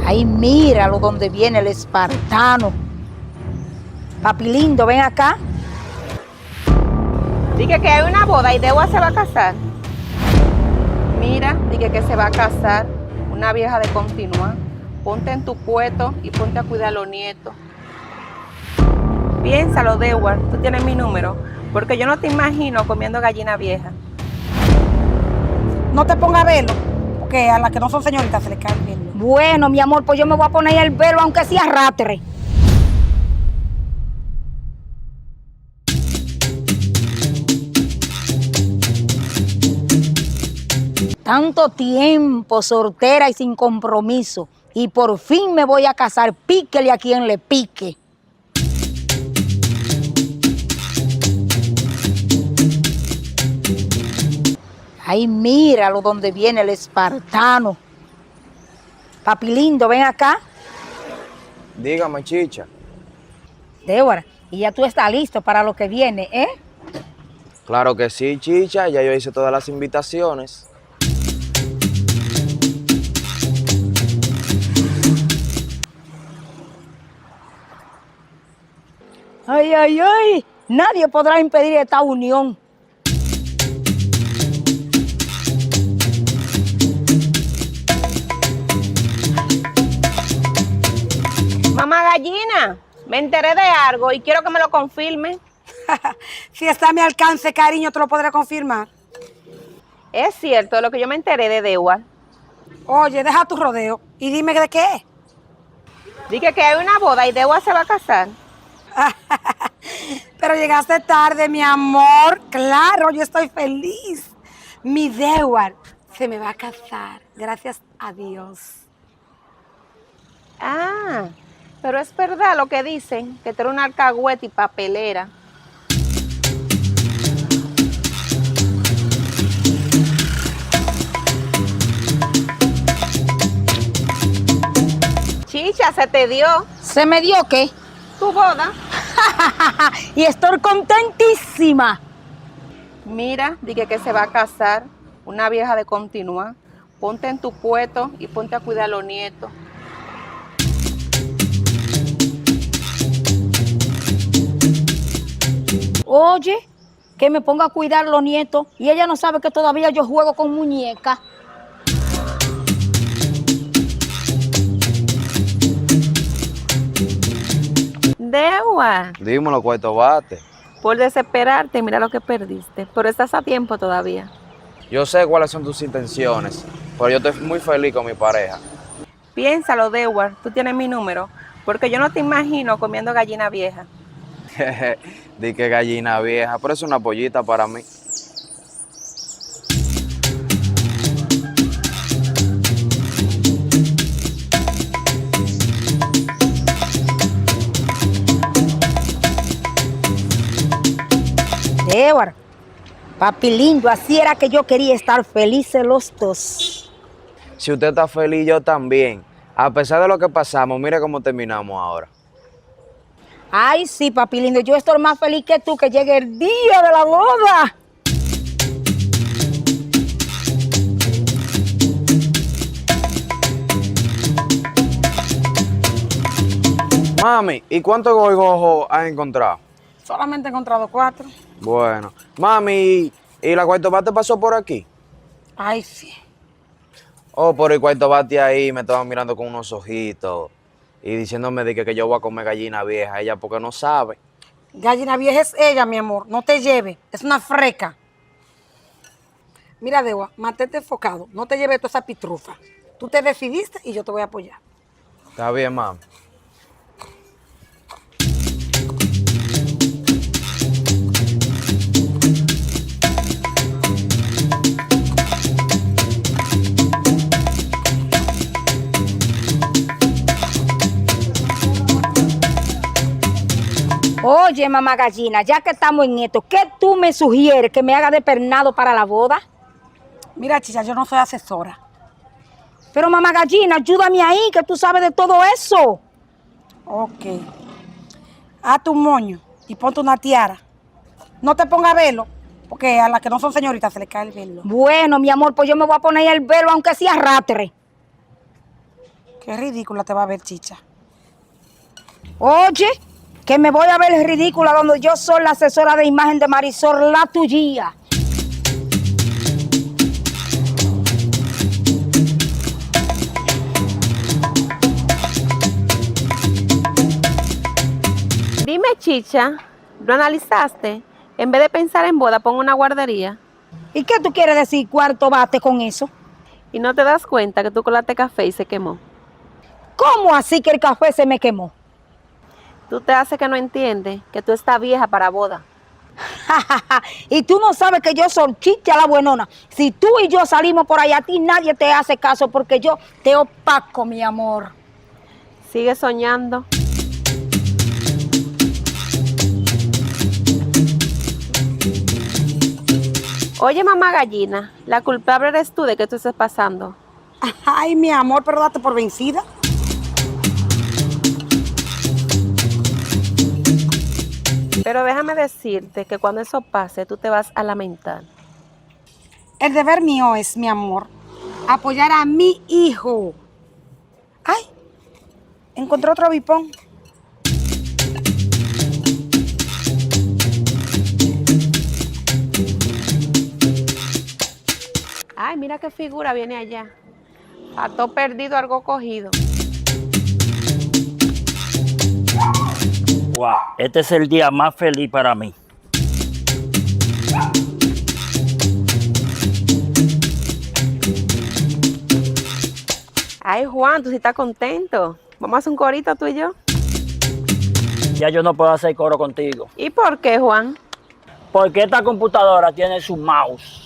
Ay, míralo donde viene el espartano. Papi lindo, ven acá. Dije que hay una boda y Dewa se va a casar. Mira, dije que se va a casar. Una vieja de continuar. Ponte en tu puesto y ponte a cuidar a los nietos. Piénsalo, Dewa, tú tienes mi número. Porque yo no te imagino comiendo gallina vieja. No te pongas velo, porque a las que no son señoritas se les cae el velo. Bueno, mi amor, pues yo me voy a poner el velo aunque sea arrastre. Tanto tiempo soltera y sin compromiso. Y por fin me voy a casar. Píquele a quien le pique. Ay, míralo donde viene el espartano. Papi lindo, ven acá. Dígame, chicha. Débora, y ya tú estás listo para lo que viene, ¿eh? Claro que sí, chicha. Ya yo hice todas las invitaciones. Ay, ay, ay. Nadie podrá impedir esta unión. Mamá gallina, me enteré de algo y quiero que me lo confirme. Si está a mi alcance, cariño, te lo podré confirmar. Es cierto lo que yo me enteré de Dewa. Oye, deja tu rodeo y dime de qué es. Dije que hay una boda y Dewa se va a casar. Pero llegaste tarde, mi amor. Claro, yo estoy feliz. Mi Dewar se me va a casar, gracias a Dios. Ah, pero es verdad lo que dicen, que tú eres una alcahueta y papelera. Chicha, se te dio ¿Se me dio qué? tu boda. Y estoy contentísima. Mira, dije que se va a casar. Una vieja de continuar. Ponte en tu puesto y ponte a cuidar a los nietos. Oye, que me ponga a cuidar los nietos y ella no sabe que todavía yo juego con muñecas. Dewa, Dímelo, cuarto bate. por desesperarte, mira lo que perdiste. Pero estás a tiempo todavía. Yo sé cuáles son tus intenciones, pero yo estoy muy feliz con mi pareja. Piénsalo, Dewa, tú tienes mi número. Porque yo no te imagino comiendo gallina vieja. Di que gallina vieja, pero es una pollita para mí. Débora, papi lindo, así era que yo quería estar felices los dos. Si usted está feliz, yo también. A pesar de lo que pasamos, mire cómo terminamos ahora. Ay, sí, papi lindo, yo estoy más feliz que tú que llegue el día de la boda. Mami, ¿y cuántos goigojos has encontrado? Solamente he encontrado 4. Bueno, mami, ¿y la cuarto bate pasó por aquí? Ay, sí. Oh, por el cuarto bate ahí me estaban mirando con unos ojitos y diciéndome de que yo voy a comer gallina vieja, ella porque no sabe. Gallina vieja es ella, mi amor. No te lleve. Es una freca. Mira, Dewa, mantente enfocado. No te lleves toda esa pitrufa. Tú te decidiste y yo te voy a apoyar. Está bien, mami. Oye, mamá gallina, ya que estamos en esto, ¿qué tú me sugieres que me haga de pernado para la boda? Mira, chicha, yo no soy asesora. Pero mamá gallina, ayúdame ahí, que tú sabes de todo eso. Ok. Hazte un moño y ponte una tiara. No te pongas velo, porque a las que no son señoritas se les cae el velo. Bueno, mi amor, pues yo me voy a poner el velo aunque sea arrastre. Ok. Qué ridícula te va a ver, chicha. Oye, que me voy a ver ridícula donde yo soy la asesora de imagen de Marisol, la tuya. Dime, chicha, ¿lo analizaste? En vez de pensar en boda, pon una guardería. ¿Y qué tú quieres decir cuarto bate con eso? Y no te das cuenta que tú colaste café y se quemó. ¿Cómo así que el café se me quemó? Tú te haces que no entiendes que tú estás vieja para boda. Y tú no sabes que yo soy chicha la buenona. Si tú y yo salimos por ahí, a ti nadie te hace caso porque yo te opaco, mi amor. Sigue soñando. Oye, mamá gallina, la culpable eres tú de que esto estés pasando. Ay, mi amor, pero date por vencida. Pero déjame decirte que cuando eso pase, tú te vas a lamentar. El deber mío es, mi amor, apoyar a mi hijo. Ay, encontré otro bipón. Ay, mira qué figura viene allá. Pato perdido, algo cogido. Wow, este es el día más feliz para mí. Ay, Juan, tú sí estás contento. Vamos a hacer un corito tú y yo. Ya yo no puedo hacer coro contigo. ¿Y por qué, Juan? Porque esta computadora tiene su mouse.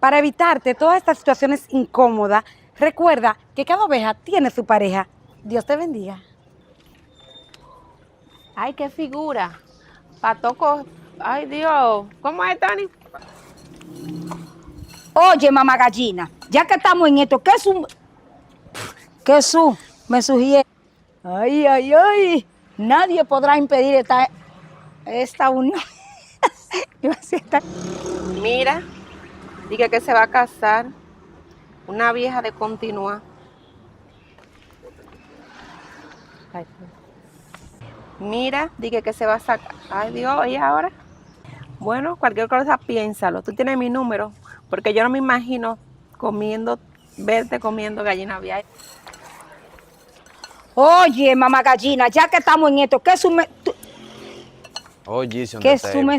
Para evitarte todas estas situaciones incómodas, recuerda que cada oveja tiene su pareja. Dios te bendiga. Ay, qué figura. Patoco. Ay, Dios. ¿Cómo es, Tani? Oye, mamá gallina, ya que estamos en esto, me sugiere. Ay, ay, ay. Nadie podrá impedir esta unión. Iba a decir Mira, dije que se va a casar. Una vieja de continua. Ay, mira, dije que se va a sacar. Ay, Dios, ¿y ahora? Bueno, cualquier cosa piénsalo. Tú tienes mi número, porque yo no me imagino verte comiendo gallina vieja. Oye, mamá gallina, ya que estamos en esto, Oye, si ¿qué sume?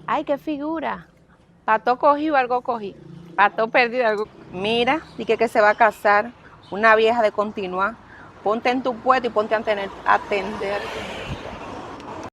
Ay, qué figura. Pato cogido, algo cogí. Pato perdido, algo. Mira, dije que se va a casar. Una vieja de continua. Ponte en tu puesto y ponte a atender.